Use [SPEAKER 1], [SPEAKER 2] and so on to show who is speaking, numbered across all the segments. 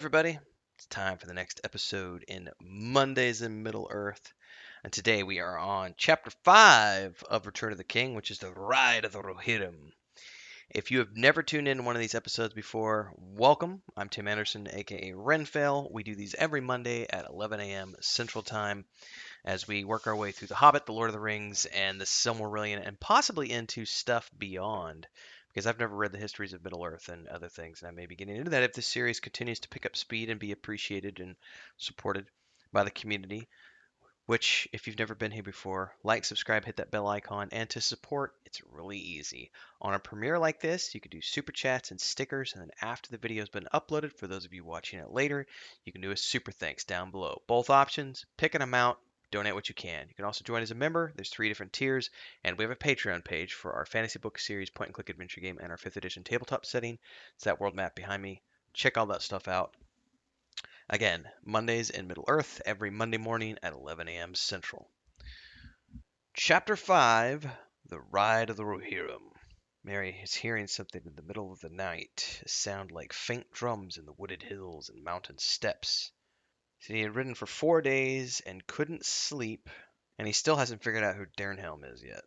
[SPEAKER 1] Everybody, it's time for the next episode in Mondays in Middle Earth. And today we are on chapter 5 of Return of the King, which is the Ride of the Rohirrim. If you have never tuned in to one of these episodes before, welcome. I'm Tim Anderson, aka Renfail. We do these every Monday at 11 a.m. Central Time as we work our way through The Hobbit, The Lord of the Rings, and the Silmarillion, and possibly into stuff beyond. Because I've never read the histories of Middle Earth and other things, and I may be getting into that if this series continues to pick up speed and be appreciated and supported by the community. Which, if you've never been here before, like, subscribe, hit that bell icon, and to support, it's really easy. On a premiere like this, you can do super chats and stickers, and then after the video's been uploaded, for those of you watching it later, you can do a super thanks down below. Both options, pick an amount, donate what you can. You can also join as a member. There's 3 different tiers, and we have a Patreon page for our fantasy book series, point and click adventure game, and our 5th edition tabletop setting. It's that world map behind me. Check all that stuff out. Again, Mondays in Middle Earth, every Monday morning at 11 a.m. Central. Chapter 5 The Ride of the Rohirrim. Merry is hearing something in the middle of the night, a sound like faint drums in the wooded hills and mountain steppes. He had ridden for 4 days and couldn't sleep, and he still hasn't figured out who Dernhelm is yet.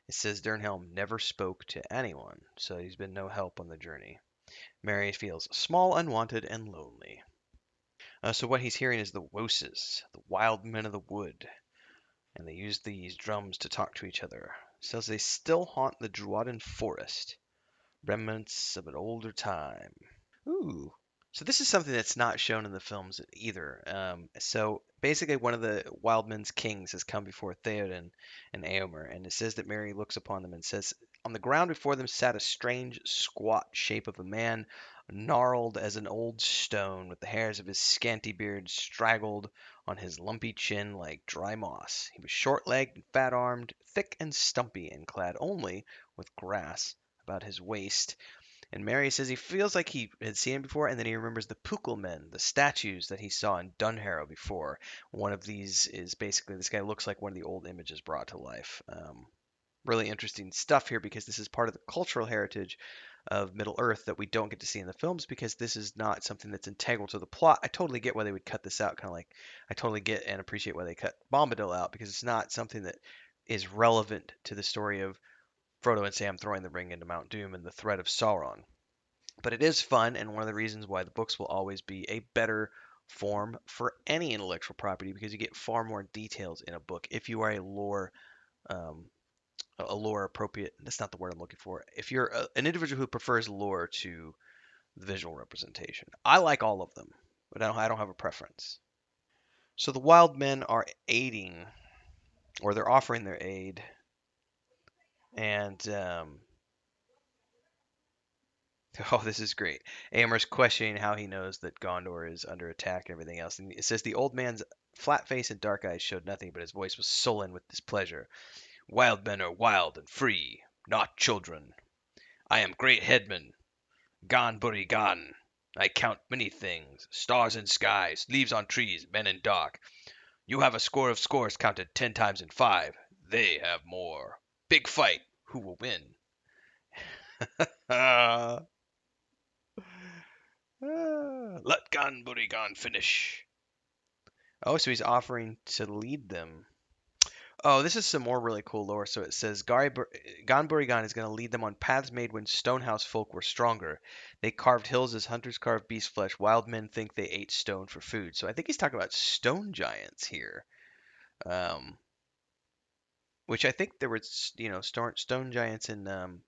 [SPEAKER 1] It says Dernhelm never spoke to anyone, so he's been no help on the journey. Merry feels small, unwanted, and lonely. So what he's hearing is the woses, the wild men of the wood, and they use these drums to talk to each other. Says they still haunt the Druadan forest, remnants of an older time. Ooh. So this is something that's not shown in the films either. So basically, one of the Wildmen's kings has come before Theoden and Eomer, and it says that Merry looks upon them and says, "On the ground before them sat a strange, squat shape of a man, gnarled as an old stone, with the hairs of his scanty beard straggled on his lumpy chin like dry moss. He was short-legged and fat-armed, thick and stumpy, and clad only with grass about his waist." And Mary says he feels like he had seen him before, and then he remembers the Pukul men, the statues that he saw in Dunharrow before. One of these is basically this guy looks like one of the old images brought to life. Really interesting stuff here because this is part of the cultural heritage of Middle Earth that we don't get to see in the films because this is not something that's integral to the plot. I totally get why they would cut this out, kind of like I totally get and appreciate why they cut Bombadil out because it's not something that is relevant to the story of Frodo and Sam throwing the ring into Mount Doom and the threat of Sauron. But it is fun, and one of the reasons why the books will always be a better form for any intellectual property because you get far more details in a book if you are um, a lore appropriate. That's not the word I'm looking for. If you're an individual who prefers lore to the visual representation, I like all of them, but I don't have a preference. So the wild men are aiding, or they're offering their aid, and oh, this is great. Amer's questioning how he knows that Gondor is under attack and everything else. And it says the old man's flat face and dark eyes showed nothing, but his voice was sullen with displeasure. Wild men are wild and free, not children. I am great headman, Gan Buri Gan. I count many things, stars in skies, leaves on trees, men in dark. You have a score of scores counted 10 times in 5. They have more. Big fight. Who will win? Ah, let Gan Buri Gan finish. Oh, so he's offering to lead them. Oh, this is some more really cool lore. So it says Ganburigan is going to lead them on paths made when Stonehouse folk were stronger. They carved hills as hunters carve beast flesh. Wild men think they ate stone for food. So I think he's talking about stone giants here, um, which I think there were, stone giants in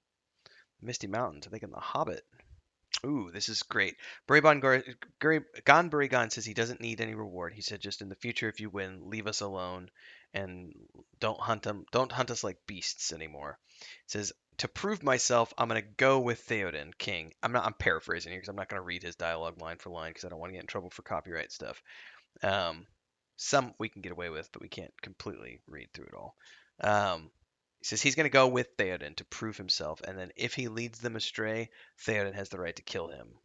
[SPEAKER 1] Misty Mountains. I think in The Hobbit. Ooh, this is great. Gon says he doesn't need any reward. He said, just in the future, if you win, leave us alone and don't hunt us like beasts anymore. It says, to prove myself, I'm gonna go with Theoden, King. I'm paraphrasing here because I'm not gonna read his dialogue line for line because I don't want to get in trouble for copyright stuff. Um, some we can get away with, but we can't completely read through it all. He says he's going to go with Theoden to prove himself, and then if he leads them astray, Theoden has the right to kill him.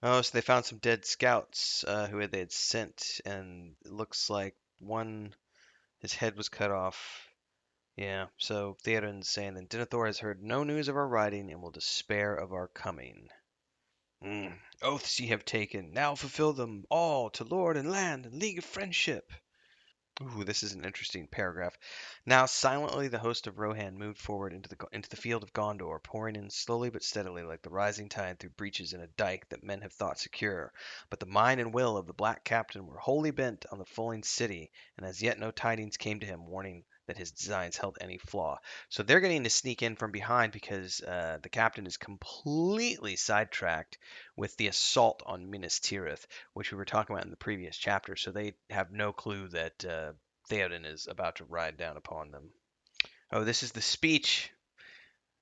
[SPEAKER 1] Oh, so they found some dead scouts they had sent, and it looks like one, his head was cut off. Yeah, so Theoden's saying that Denethor has heard no news of our riding and will despair of our coming. Oaths ye have taken, now fulfill them all to lord and land and league of friendship. Ooh, this is an interesting paragraph. Now silently the host of Rohan moved forward into the field of Gondor, pouring in slowly but steadily like the rising tide through breaches in a dike that men have thought secure. But the mind and will of the black captain were wholly bent on the falling city, and as yet no tidings came to him warning that his designs held any flaw. So they're getting to sneak in from behind because the captain is completely sidetracked with the assault on Minas Tirith, which we were talking about in the previous chapter. So they have no clue that Theoden is about to ride down upon them. Oh, this is the speech.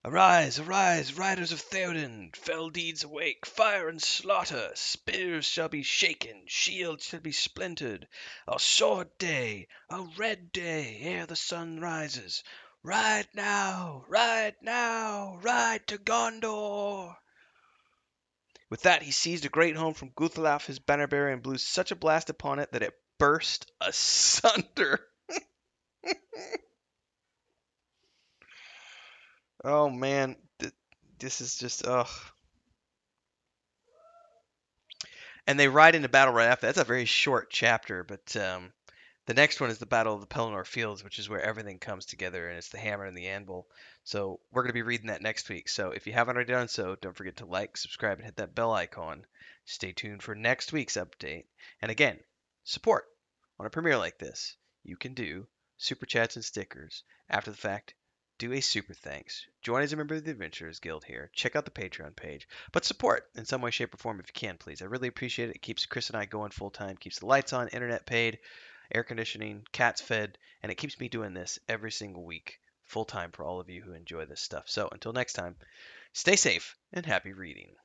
[SPEAKER 1] Arise, arise, riders of Theoden! Fell deeds awake, fire and slaughter! Spears shall be shaken, shields shall be splintered. A sword day, a red day, ere the sun rises. Ride now, ride now, ride to Gondor! With that he seized a great helm from Guthlaf his banner bearer and blew such a blast upon it that it burst asunder. Oh man, this is just ugh. And they ride into battle right after. That's a very short chapter, but the next one is the Battle of the Pelennor Fields, which is where everything comes together, and it's the hammer and the anvil. So we're going to be reading that next week. So if you haven't already done so, don't forget to like, subscribe, and hit that bell icon. Stay tuned for next week's update. And again, support on a premiere like this. You can do super chats and stickers. After the fact, do a super thanks. Join as a member of the Adventurers Guild here. Check out the Patreon page. But support in some way, shape, or form if you can, please. I really appreciate it. It keeps Chris and I going full time, keeps the lights on, internet paid, air conditioning, cats fed, and it keeps me doing this every single week, full time for all of you who enjoy this stuff. So until next time, stay safe and happy reading.